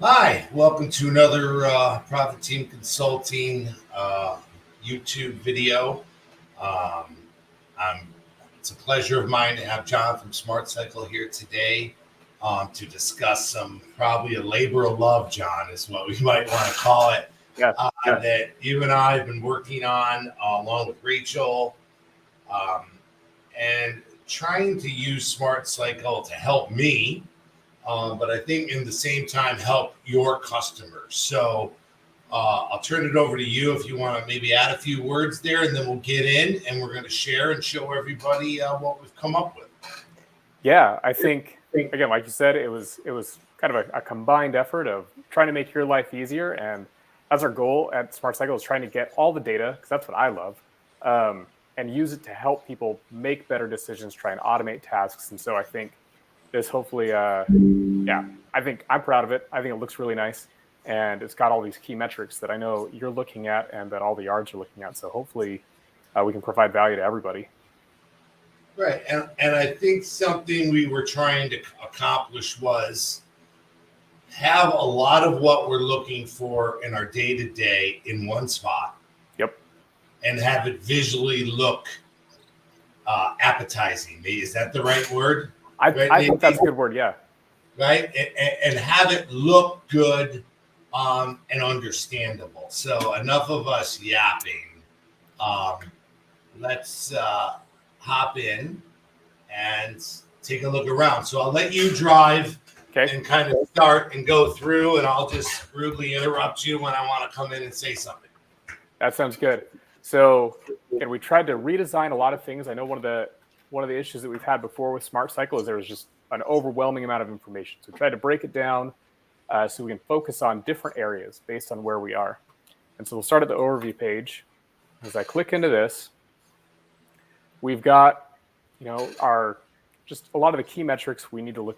Hi, welcome to another Profit Team Consulting YouTube video. Um, I'm, it's a pleasure of mine to have John from Smart Cycle here today to discuss some probably a labor of love, John, is what we might want to call it, Yes. that you and I have been working on along with Rachel um, and trying to use Smart Cycle to help me but I think in the same time help your customers. So I'll turn it over to you if you want to maybe add a few words there, and then we'll get in and we're going to share and show everybody what we've come up with. Yeah, I think again, like you said, it was kind of a combined effort of trying to make your life easier, and that's our goal at Smart Cycle is trying to get all the data because that's what I love, and use it to help people make better decisions, try and automate tasks. And so I think this hopefully, yeah, I think I'm proud of it. I think it looks really nice, and it's got all these key metrics that I know you're looking at and that all the yards are looking at. So hopefully, we can provide value to everybody. Right. And I think something we were trying to accomplish was have a lot of what we're looking for in our day to day in one spot Yep. and have it visually look appetizing. Is that the right word? I think that's a good word. Yeah. Right? And have it look good and understandable. So enough of us yapping. Um, let's hop in and take a look around. So I'll let you drive Okay. and kind of start and go through, and I'll just rudely interrupt you when I want to come in and say something. That sounds good. So, again, we tried to redesign a lot of things. I know one of the issues that we've had before with Smart Cycle is there was just an overwhelming amount of information. So we tried to break it down so we can focus on different areas based on where we are. And so we'll start at the overview page. As I click into this, we've got our just a lot of the key metrics we need to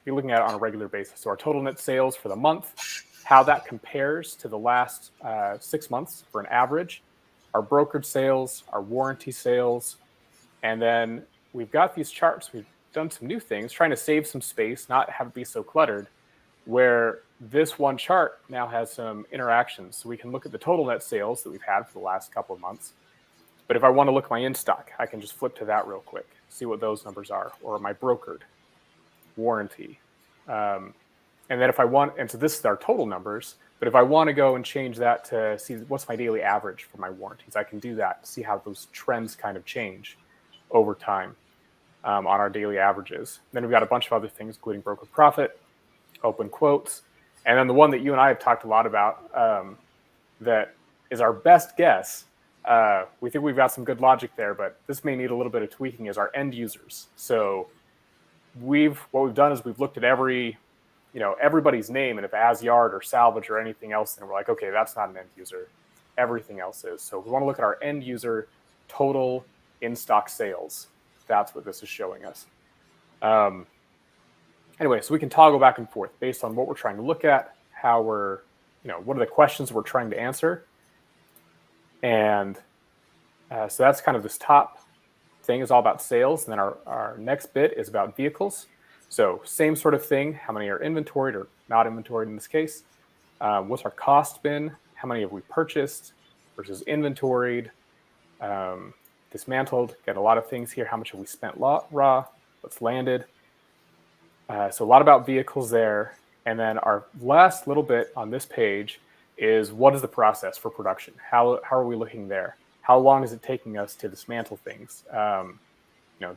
be looking at on a regular basis. So our total net sales for the month, how that compares to the last 6 months for an average, our brokered sales, our warranty sales, and then we've got these charts. We've done some new things, trying to save some space, not have it be so cluttered, where this one chart now has some interactions. So we can look at the total net sales that we've had for the last couple of months. But if I want to look at my in-stock, I can just flip to that real quick, see what those numbers are, or my brokered, warranty. And then if I want, and so this is our total numbers, but if I want to go and change that to see what's my daily average for my warranties, I can do that, see how those trends kind of change over time on our daily averages. Then we've got a bunch of other things, including broker profit, open quotes, and then the one that you and I have talked a lot about that is our best guess. We think we've got some good logic there, but this may need a little bit of tweaking as our end users. So what we've done is we've looked at everybody's name, and if it has yard or salvage or anything else, then we're like, okay, that's not an end user. Everything else is. So we want to look at our end user total in-stock sales. That's what this is showing us. Anyway, so we can toggle back and forth based on what we're trying to look at, how what are the questions we're trying to answer. And so that's kind of this top thing is all about sales. And then our next bit is about vehicles. So same sort of thing. How many are inventoried or not inventoried in this case? What's our cost been? How many have we purchased versus inventoried? Dismantled. Got a lot of things here. How much have we spent raw? What's landed? So a lot about vehicles there. And then our last little bit on this page is what is the process for production? How are we looking there? How long is it taking us to dismantle things?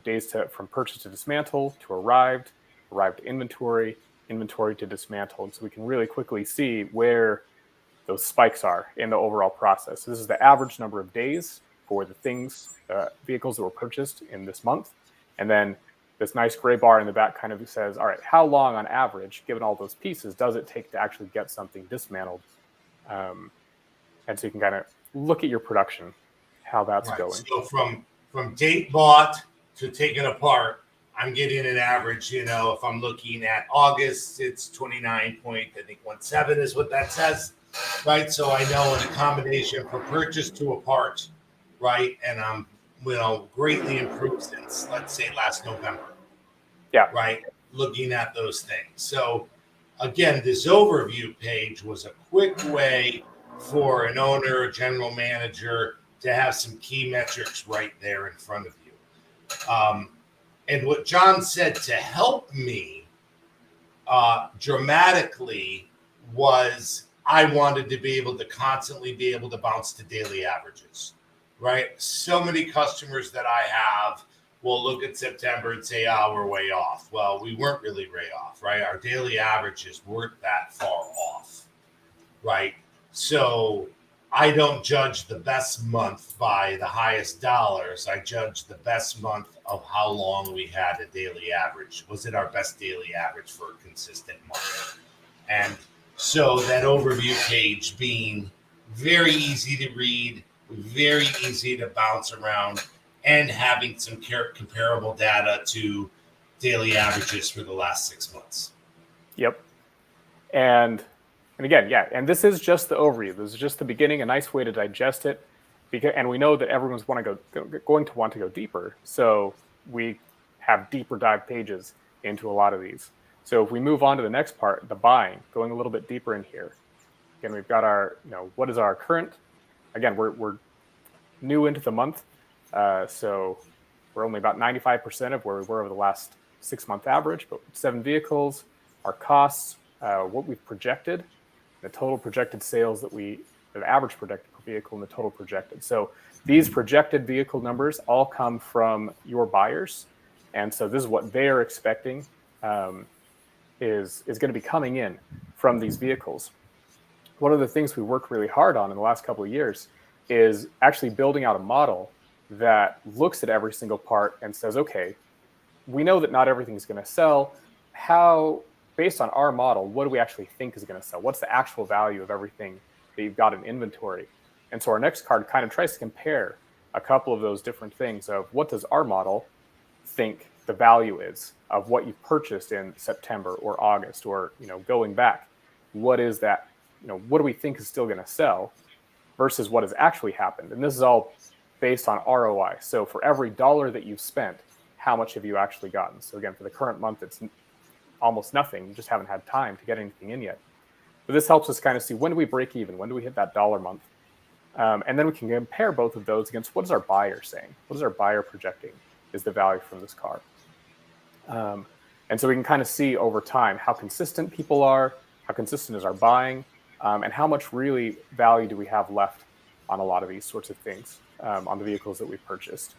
Days from purchase to dismantle to arrived to inventory to dismantle. And so we can really quickly see where those spikes are in the overall process. So this is the average number of days for the vehicles that were purchased in this month. And then this nice gray bar in the back kind of says, all right, how long on average, given all those pieces, does it take to actually get something dismantled? And so you can kind of look at your production, how that's going. So from date bought to taken apart, I'm getting an average, if I'm looking at August, it's 29.17 is what that says, right? So I know in a combination from purchase to apart, right? And I'm, greatly improved since, let's say, last November. Yeah. Right? Looking at those things. So again, this overview page was a quick way for an owner, a general manager to have some key metrics right there in front of you. And what John said to help me dramatically was I wanted to be able to constantly be able to bounce to daily averages, right? So many customers that I have will look at September and say, oh, we're way off. Well, we weren't really way off, right? Our daily averages weren't that far off, right? So I don't judge the best month by the highest dollars. I judge the best month of how long we had a daily average. Was it our best daily average for a consistent month? And so that overview page being very easy to read, very easy to bounce around, and having some comparable data to daily averages for the last 6 months. Yep. And again, yeah, and this is just the overview. This is just the beginning, a nice way to digest it. And we know that everyone's going to want to go deeper. So we have deeper dive pages into a lot of these. So if we move on to the next part, the buying, going a little bit deeper in here. Again, we've got our, what is our current, again, we're new into the month. So we're only about 95% of where we were over the last 6-month average, but 7 vehicles, our costs, what we've projected, the total projected sales the average projected per vehicle and the total projected. So these projected vehicle numbers all come from your buyers. And so this is what they're expecting is going to be coming in from these vehicles. One of the things we worked really hard on in the last couple of years is actually building out a model that looks at every single part and says, okay, we know that not everything is going to sell. How, based on our model, what do we actually think is going to sell? What's the actual value of everything that you've got in inventory? And so our next card kind of tries to compare a couple of those different things of what does our model think the value is of what you purchased in September or August or, going back. What is that? What do we think is still going to sell versus what has actually happened? And this is all based on ROI. So for every dollar that you've spent, how much have you actually gotten? So again, for the current month, it's almost nothing. You just haven't had time to get anything in yet. But this helps us kind of see, when do we break even? When do we hit that dollar month? And then we can compare both of those against what is our buyer saying? What is our buyer projecting is the value from this car? And so we can kind of see over time how consistent people are, how consistent is our buying, and how much really value do we have left on a lot of these sorts of things on the vehicles that we've purchased.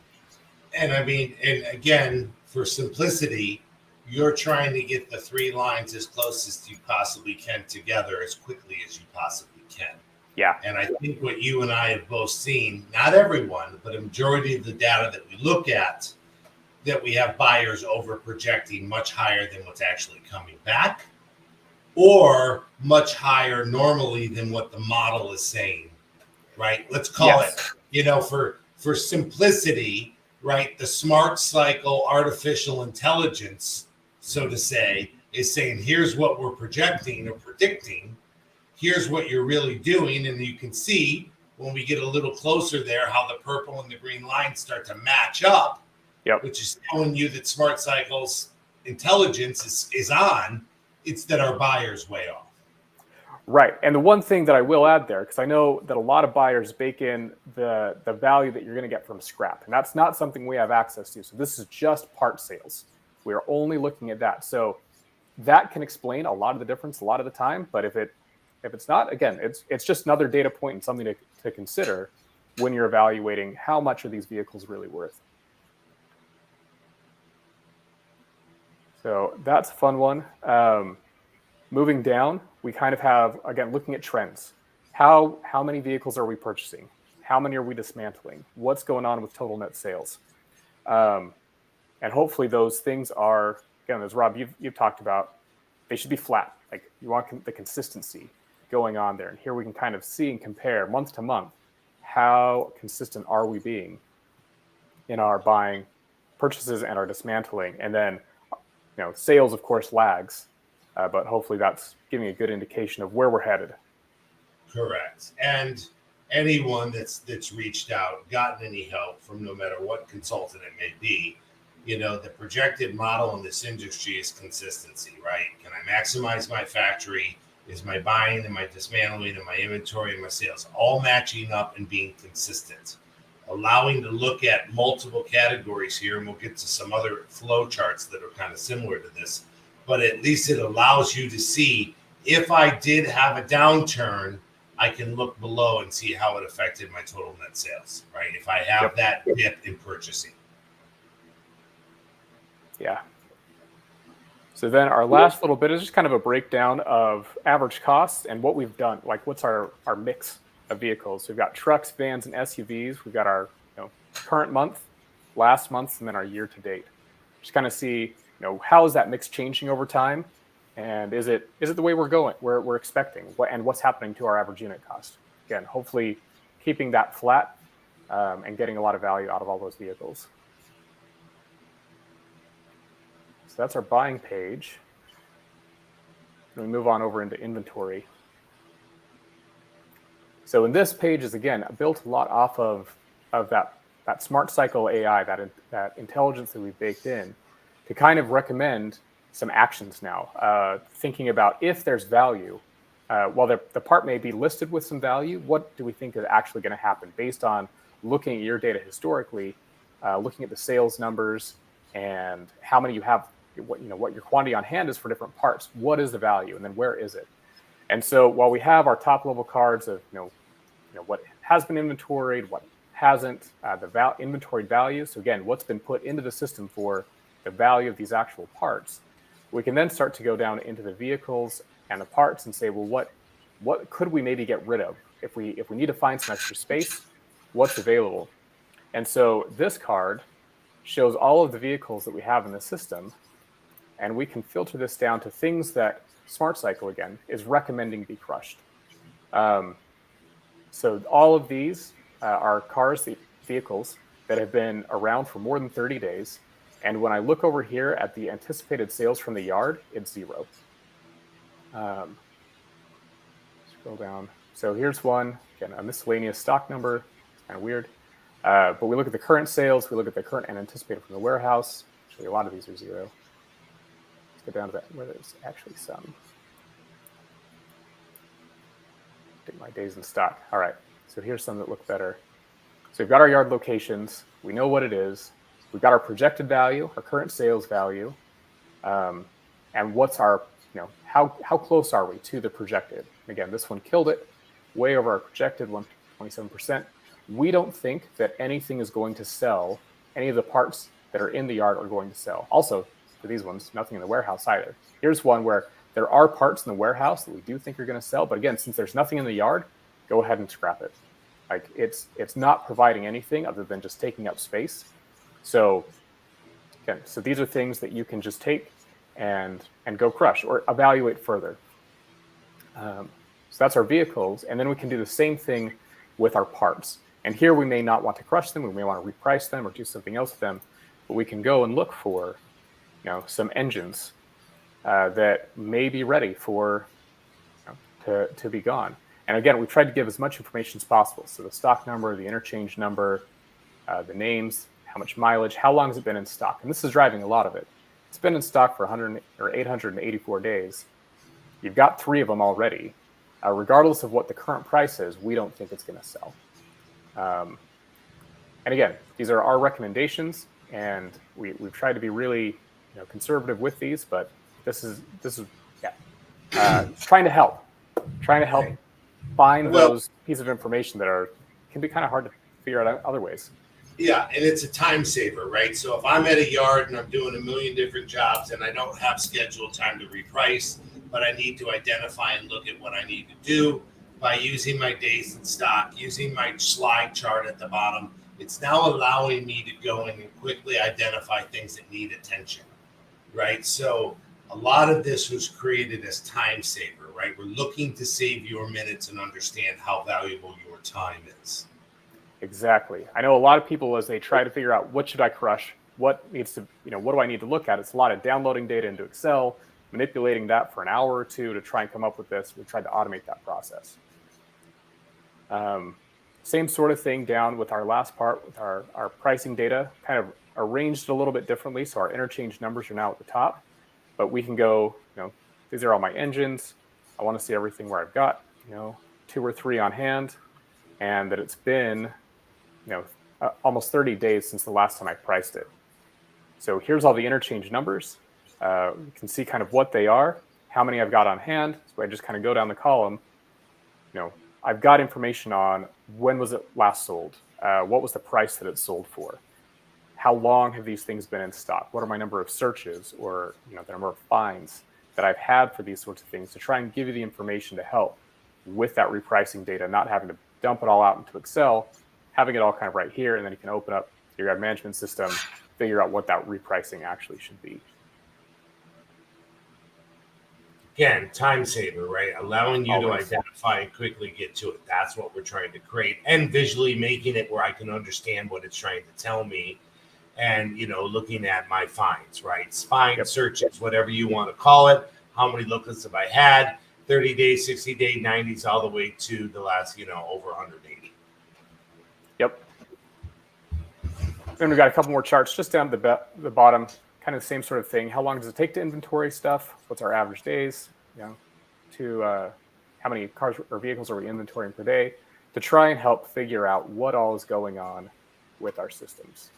And I mean, and again, for simplicity, you're trying to get the 3 lines as close as you possibly can together as quickly as you possibly can. Yeah. And I think what you and I have both seen, not everyone, but a majority of the data that we look at, that we have buyers over projecting much higher than what's actually coming back, or much higher normally than what the model is saying, right? Let's call it, for simplicity, right? The smart cycle, artificial intelligence, so to say, is saying, here's what we're projecting or predicting. Here's what you're really doing. And you can see when we get a little closer there, how the purple and the green lines start to match up, which is telling you that smart cycles intelligence is on. It's that our buyer's way off. Right. And the one thing that I will add there, because I know that a lot of buyers bake in the value that you're going to get from scrap. And that's not something we have access to. So this is just part sales. We are only looking at that. So that can explain a lot of the difference a lot of the time. But if it's not, again, it's just another data point and something to consider when you're evaluating how much are these vehicles really worth. So that's a fun one. Moving down, we kind of have, again, looking at trends. How many vehicles are we purchasing? How many are we dismantling? What's going on with total net sales? And hopefully those things are, again, as Rob, you've talked about, they should be flat. Like you want the consistency going on there. And here we can kind of see and compare month to month, how consistent are we being in our buying purchases and our dismantling. And then, sales, of course, lags. But hopefully that's giving a good indication of where we're headed. Correct. And anyone that's reached out, gotten any help from no matter what consultant it may be, The projected model in this industry is consistency, right? Can I maximize my factory? Is my buying and my dismantling and my inventory and my sales all matching up and being consistent? Allowing to look at multiple categories here, and we'll get to some other flow charts that are kind of similar to this, but at least it allows you to see if I did have a downturn, I can look below and see how it affected my total net sales, right? If I have that dip in purchasing. Yeah. So then our last little bit is just kind of a breakdown of average costs and what we've done. Like, what's our mix of vehicles? So we've got trucks, vans, and SUVs. We've got our current month, last month, and then our year to date. Just kind of see how is that mix changing over time, and is it the way we're expecting, and what's happening to our average unit cost? Again, hopefully keeping that flat and getting a lot of value out of all those vehicles. So that's our buying page. And we move on over into inventory. So in this page is, again, built a lot off of that smart cycle AI, that intelligence that we've baked in to kind of recommend some actions now, thinking about if there's value. While the part may be listed with some value, what do we think is actually going to happen based on looking at your data historically, looking at the sales numbers and how many you have, what your quantity on hand is for different parts. What is the value, and then where is it? And so while we have our top level cards of what has been inventoried, what hasn't, the inventoried value. So again, what's been put into the system for the value of these actual parts. We can then start to go down into the vehicles and the parts and say, well, what could we maybe get rid of if we need to find some extra space? What's available? And so this card shows all of the vehicles that we have in the system, and we can filter this down to things that Smart Cycle, again, is recommending be crushed. So all of these are vehicles that have been around for more than 30 days. And when I look over here at the anticipated sales from the yard, it's 0. Scroll down. So here's one, again, a miscellaneous stock number. It's kind of weird. But we look at the current sales. We look at the current and anticipated from the warehouse. Actually, a lot of these are 0. Let's get down to that where there's actually some. Get my days in stock. All right. So here's some that look better. So we've got our yard locations. We know what it is. We've got our projected value, our current sales value, and what's our, how close are we to the projected? Again, this one killed it, way over our projected 127%. We don't think that anything is going to sell. Any of the parts that are in the yard are going to sell. Also, for these ones, nothing in the warehouse either. Here's one where there are parts in the warehouse that we do think are going to sell, but again, since there's nothing in the yard, go ahead and scrap it. Like it's not providing anything other than just taking up space. So again, so these are things that you can just take and go crush or evaluate further. So that's our vehicles, and then we can do the same thing with our parts. And here we may not want to crush them, we may want to reprice them or do something else with them, but we can go and look for, some engines that may be ready for to be gone. And again, we've tried to give as much information as possible. So the stock number, the interchange number, the names, how much mileage, how long has it been in stock? And this is driving a lot of it. It's been in stock for 884 days. You've got 3 of them already. Regardless of what the current price is, we don't think it's going to sell. And again, these are our recommendations, and we've tried to be really conservative with these, but this is trying to help find those pieces of information that can be kind of hard to figure out other ways. Yeah, and it's a time saver, right? So if I'm at a yard and I'm doing a million different jobs and I don't have scheduled time to reprice, but I need to identify and look at what I need to do by using my days in stock, using my slide chart at the bottom, it's now allowing me to go in and quickly identify things that need attention, right? So a lot of this was created as time saver, right? We're looking to save your minutes and understand how valuable your time is. Exactly. I know a lot of people, as they try to figure out what should I crush, what needs to, what do I need to look at? It's a lot of downloading data into Excel, manipulating that for an hour or two to try and come up with this. We tried to automate that process. Same sort of thing down with our last part with our pricing data, kind of arranged it a little bit differently. So our interchange numbers are now at the top, but we can go, these are all my engines. I want to see everything where I've got, 2 or 3 on hand, and that it's been, almost 30 days since the last time I priced it. So here's all the interchange numbers. You can see kind of what they are, how many I've got on hand. So I just kind of go down the column. I've got information on when was it last sold, what was the price that it sold for, how long have these things been in stock, what are my number of searches, or the number of finds that I've had for these sorts of things, to try and give you the information to help with that repricing data, not having to dump it all out into Excel, having it all kind of right here, and then you can open up your yard management system, figure out what that repricing actually should be. Again, time saver, right? Allowing you Always. to identify and quickly get to it. That's what we're trying to create, and visually making it where I can understand what it's trying to tell me. And, looking at my finds, right? Find searches, whatever you want to call it. How many lookups have I had? 30 days, 60 days, 90s, all the way to the last, over 180. Yep. Then we've got a couple more charts just down at the bottom, kind of the same sort of thing. How long does it take to inventory stuff? What's our average days? To how many cars or vehicles are we inventorying per day, to try and help figure out what all is going on with our systems.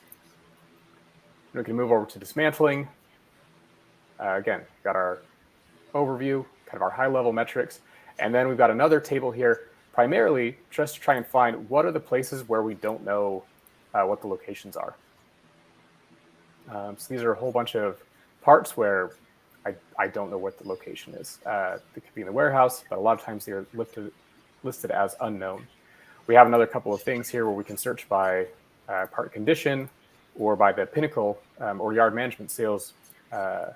We can move over to dismantling. Again, we've got our overview, kind of our high-level metrics, and then we've got another table here, primarily just to try and find what are the places where we don't know what the locations are. So these are a whole bunch of parts where I don't know what the location is. It could be in the warehouse, but a lot of times they're listed as unknown. We have another couple of things here where we can search by part condition, or by the Pinnacle or yard management sales. The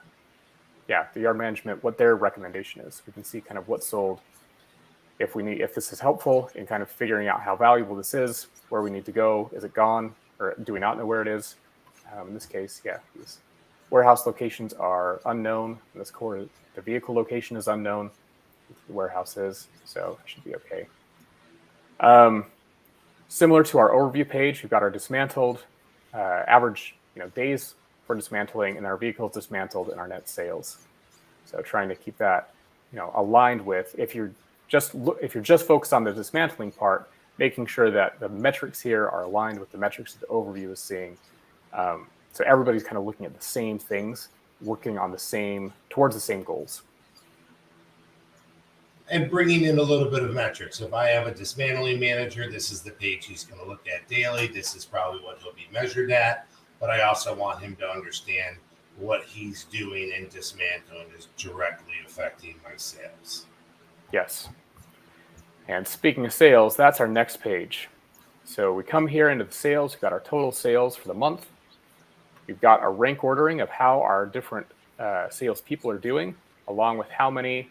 yard management, what their recommendation is. We can see kind of what sold. If this is helpful in kind of figuring out how valuable this is, where we need to go, is it gone, or do we not know where it is? In this case, these warehouse locations are unknown. In this quarter, the vehicle location is unknown. The warehouse is, so it should be okay. Similar to our overview page, we've got our dismantled, average days for dismantling, and our vehicles dismantled, and our net sales. So trying to keep that aligned with, if you're just focused on the dismantling part, making sure that the metrics here are aligned with the metrics that the overview is seeing. So everybody's kind of looking at the same things, working on towards the same goals. And bringing in a little bit of metrics. If I have a dismantling manager, this is the page he's going to look at daily. This is probably what he'll be measured at. But I also want him to understand what he's doing in dismantling is directly affecting my sales. Yes. And speaking of sales, that's our next page. So we come here into the sales. We've got our total sales for the month. We've got our rank ordering of how our different salespeople are doing, along with how many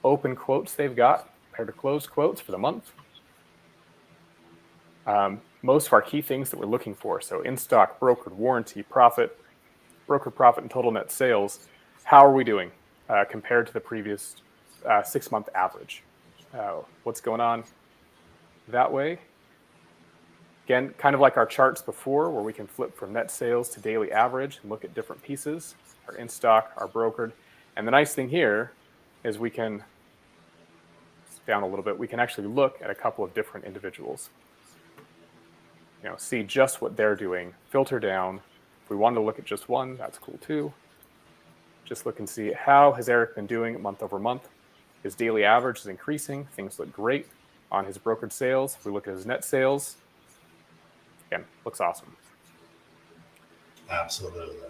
open quotes they've got compared to closed quotes for the month. Most of our key things that we're looking for, so in stock, brokered, warranty, profit, broker profit, and total net sales. How are we doing compared to the previous 6-month average? What's going on that way? Again, kind of like our charts before, where we can flip from net sales to daily average and look at different pieces, our in stock, our brokered. And the nice thing here is we can, down a little bit, we can actually look at a couple of different individuals. See just what they're doing, filter down. If we wanted to look at just one, that's cool too. Just look and see, how has Eric been doing month over month? His daily average is increasing. Things look great on his brokered sales. If we look at his net sales, again, looks awesome. Absolutely.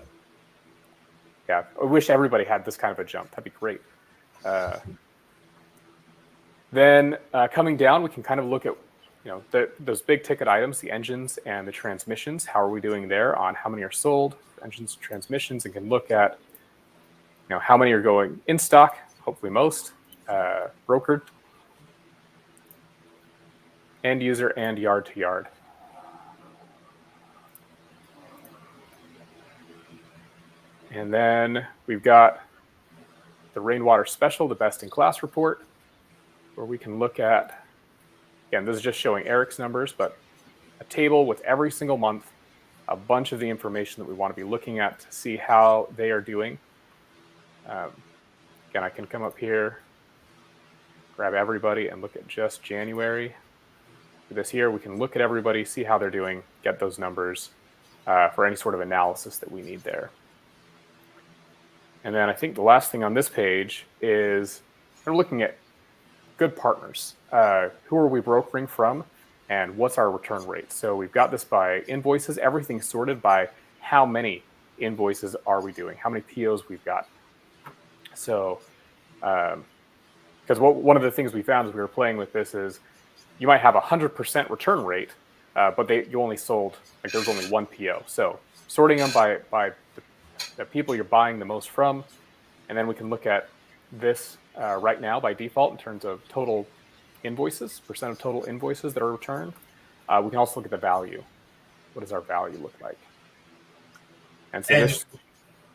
Yeah, I wish everybody had this kind of a jump. That'd be great. Then coming down, we can kind of look at those big ticket items, the engines and the transmissions. How are we doing there on how many are sold, engines and transmissions, and can look at how many are going in stock, hopefully most, brokered, end user, and yard to yard. And then we've got the Rainwater Special, the best in class report, where we can look at, again, this is just showing Eric's numbers, but a table with every single month a bunch of the information that we want to be looking at to see how they are doing. Again, I can come up here, grab everybody, and look at just January. For this here, we can look at everybody, see how they're doing, get those numbers for any sort of analysis that we need there. And then I think the last thing on this page is we're looking at good partners. Who are we brokering from, and what's our return rate? So we've got this by invoices, everything's sorted by how many invoices are we doing, how many POs we've got. So, because one of the things we found as we were playing with this is you might have 100% return rate, but you only sold, like there's only one PO. So sorting them by the people you're buying the most from, and then we can look at this right now by default in terms of total invoices, percent of total invoices that are returned. We can also look at the value. What does our value look like? And so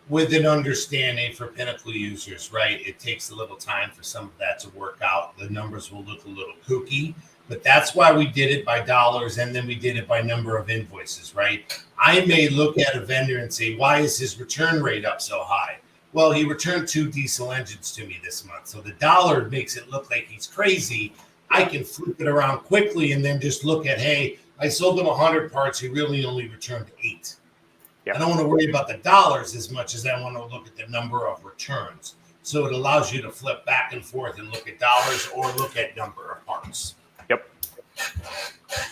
with an understanding for Pinnacle users, right, it takes a little time for some of that to work out. The numbers will look a little kooky, but that's why we did it by dollars, and then we did it by number of invoices, right? I may look at a vendor and say, why is his return rate up so high? Well, he returned 2 diesel engines to me this month. So the dollar makes it look like he's crazy. I can flip it around quickly and then just look at, hey, I sold him 100 parts. He really only returned 8. Yep. I don't want to worry about the dollars as much as I want to look at the number of returns. So it allows you to flip back and forth and look at dollars or look at number of parts. Yep.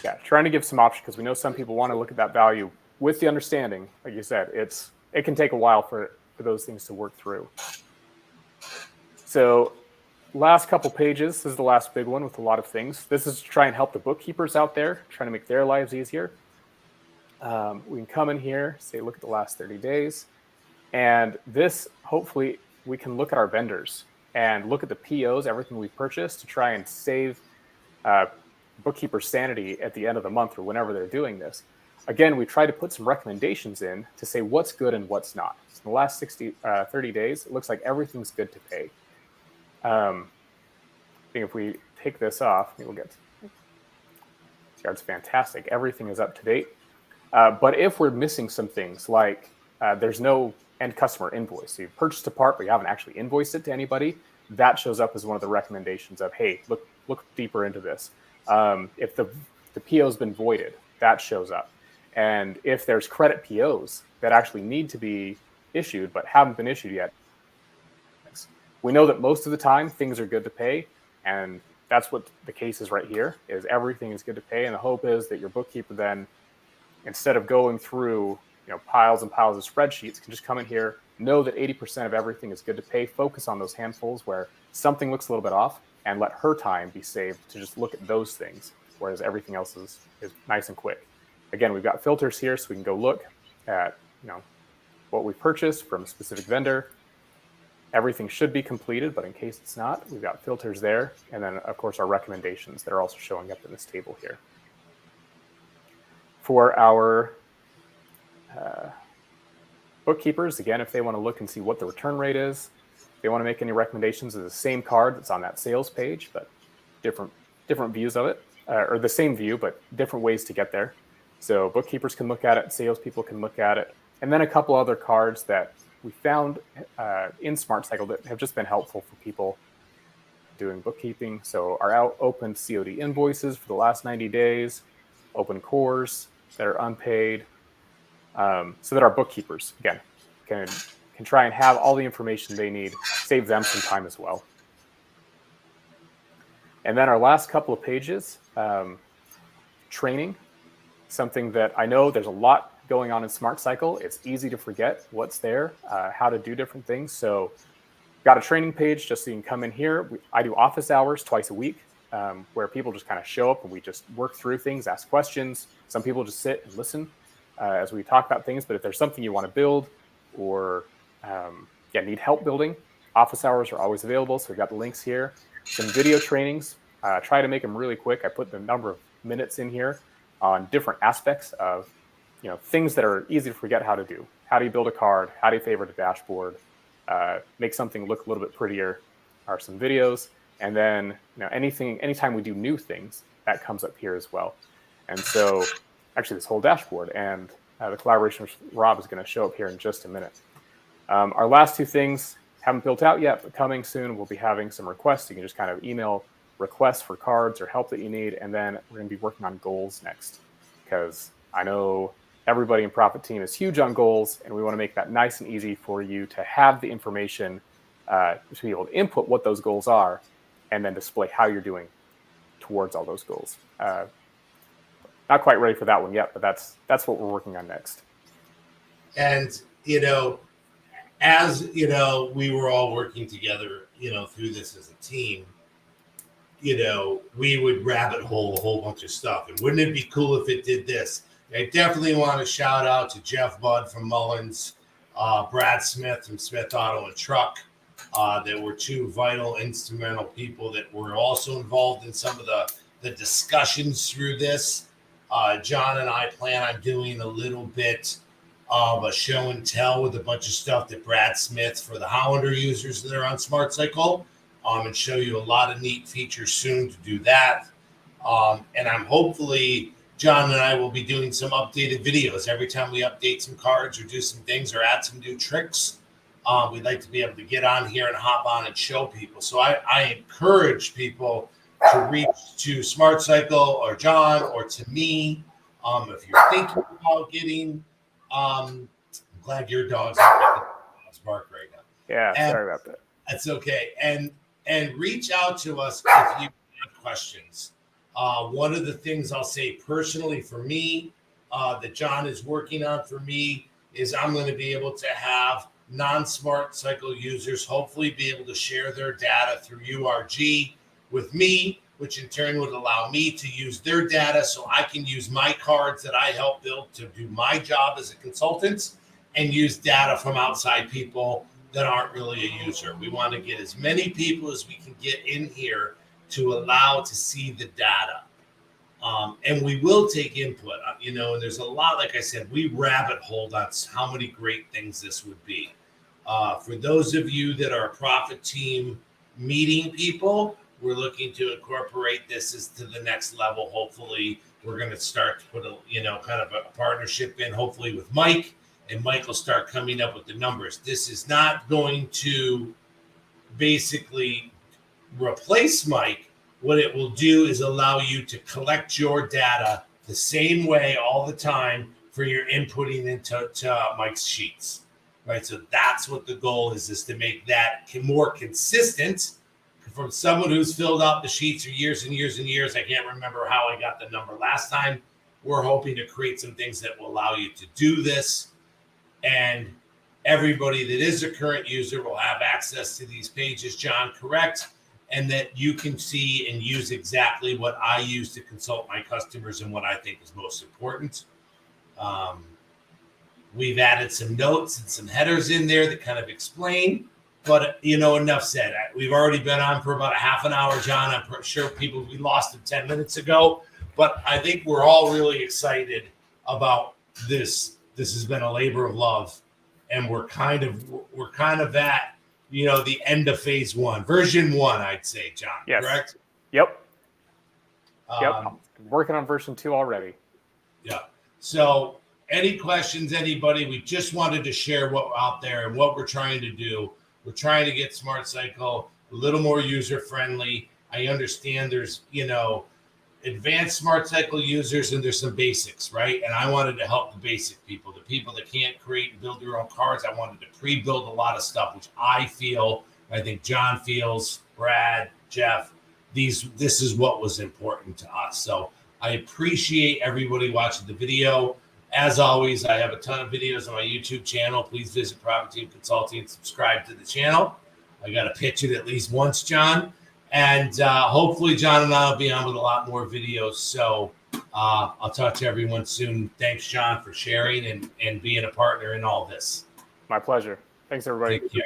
Yeah, trying to give some options because we know some people want to look at that value with the understanding, like you said, it can take a while for those things to work through. So last couple pages, this is the last big one with a lot of things. This is to try and help the bookkeepers out there, trying to make their lives easier. We can come in here, say, look at the last 30 days. And this, hopefully, we can look at our vendors and look at the POs, everything we purchased to try and save bookkeeper sanity at the end of the month or whenever they're doing this. Again, we try to put some recommendations in to say what's good and what's not. So in the last 30 days, it looks like everything's good to pay. I think if we take this off, we'll get, it's fantastic. Everything is up to date. But if we're missing some things, like there's no end customer invoice, so you purchased a part, but you haven't actually invoiced it to anybody, that shows up as one of the recommendations of, hey, look deeper into this. If the PO's been voided, that shows up. And if there's credit POs that actually need to be issued but haven't been issued yet, we know that most of the time things are good to pay, and that's what the case is right here, is everything is good to pay. And the hope is that your bookkeeper then, instead of going through piles and piles of spreadsheets, can just come in here, know that 80% of everything is good to pay, focus on those handfuls where something looks a little bit off, and let her time be saved to just look at those things, whereas everything else is nice and quick. Again, we've got filters here, so we can go look at what we purchased from a specific vendor. Everything should be completed, but in case it's not, we've got filters there. And then, of course, our recommendations that are also showing up in this table here. For our bookkeepers, again, if they want to look and see what the return rate is, if they want to make any recommendations of the same card that's on that sales page, but different views of it, or the same view, but different ways to get there. So bookkeepers can look at it, salespeople can look at it, and then a couple other cards that we found in Smart Cycle that have just been helpful for people doing bookkeeping. So our open COD invoices for the last 90 days, open cores that are unpaid, so that our bookkeepers, again, can try and have all the information they need, save them some time as well. And then our last couple of pages, training, something that I know there's a lot going on in Smart Cycle. It's easy to forget what's there, how to do different things. So got a training page just so you can come in here. I do office hours twice a week, where people just kind of show up and we just work through things, ask questions. Some people just sit and listen as we talk about things. But if there's something you want to build or need help building, office hours are always available. So we've got the links here. Some video trainings. Try to make them really quick. I put the number of minutes in here on different aspects of things that are easy to forget how to do. How do you build a card? How do you favorite a dashboard? Make something look a little bit prettier are some videos. And then anytime we do new things, that comes up here as well. And so actually this whole dashboard, and The collaboration with Rob is going to show up here in just a minute. Our last two things haven't built out yet, but coming soon. We'll be having some requests. You can just kind of email requests for cards or help that you need, and then we're going to be working on goals next, because I know everybody in Profit Team is huge on goals, and we want to make that nice and easy for you to have the information to be able to input what those goals are, and then display how you're doing towards all those goals. Not quite ready for that one yet, but that's what we're working on next. And, you know, as, you know, we were all working together, you know, through this as a team, you know, we would rabbit hole a whole bunch of stuff. And wouldn't it be cool if it did this? I definitely want to shout out to Jeff Budd from Mullins, Brad Smith from Smith Auto and Truck. That were two vital, instrumental people that were also involved in some of the discussions through this. John and I plan on doing a little bit of a show and tell with a bunch of stuff that Brad Smith for the Hollander users that are on Smart Cycle, and show you a lot of neat features soon to do that. And I'm hopefully, John and I will be doing some updated videos every time we update some cards or do some things or add some new tricks. We'd like to be able to get on here and hop on and show people. So I encourage people to reach to Smart Cycle or John or to me. If you're thinking about getting, I'm glad your dog's not making dogs bark right now. Yeah, sorry about that. That's okay. And reach out to us if you have questions. One of the things I'll say personally for me that John is working on for me is I'm going to be able to have non-Smart Cycle users hopefully be able to share their data through URG with me, which in turn would allow me to use their data so I can use my cards that I help build to do my job as a consultant and use data from outside people that aren't really a user. We want to get as many people as we can get in here to allow to see the data. And we will take input, you know, and there's a lot, like I said, we rabbit holed on how many great things this would be. For those of you that are Profit Team meeting people, we're looking to incorporate this as to the next level. Hopefully, we're going to start to put a, you know, kind of a partnership in, hopefully with Mike, and Mike will start coming up with the numbers. This is not going to basically replace Mike. What it will do is allow you to collect your data the same way all the time for your inputting into Mike's sheets, right? So that's what the goal is to make that more consistent from someone who's filled out the sheets for years and years and years. I can't remember how I got the number last time. We're hoping to create some things that will allow you to do this. And everybody that is a current user will have access to these pages, John, correct? And that you can see and use exactly what I use to consult my customers and what I think is most important. We've added some notes and some headers in there that kind of explain, but, you know, enough said. We've already been on for about a half an hour, John. I'm sure we lost him 10 minutes ago, but I think we're all really excited about this. This has been a labor of love, and we're kind of at, you know, the end of phase one, version one, I'd say, John. Yes. Correct? Yep. I'm working on version 2 already. Yeah. So any questions, anybody? We just wanted to share what we're out there and what we're trying to do. We're trying to get Smart Cycle a little more user-friendly. I understand there's, you know, advanced Smart Cycle users and there's some basics, right? And I wanted to help the basic people, the people that can't create and build their own cards. I wanted to pre-build a lot of stuff, which I think John feels, Brad, Jeff, this is what was important to us. So I appreciate everybody watching the video. As always, I have a ton of videos on my YouTube channel. Please visit Profit Team Consulting and subscribe to the channel. I got to pitch it at least once, John. And hopefully John and I will be on with a lot more videos. So I'll talk to everyone soon. Thanks, John, for sharing and being a partner in all this. My pleasure. Thanks, everybody. Take care.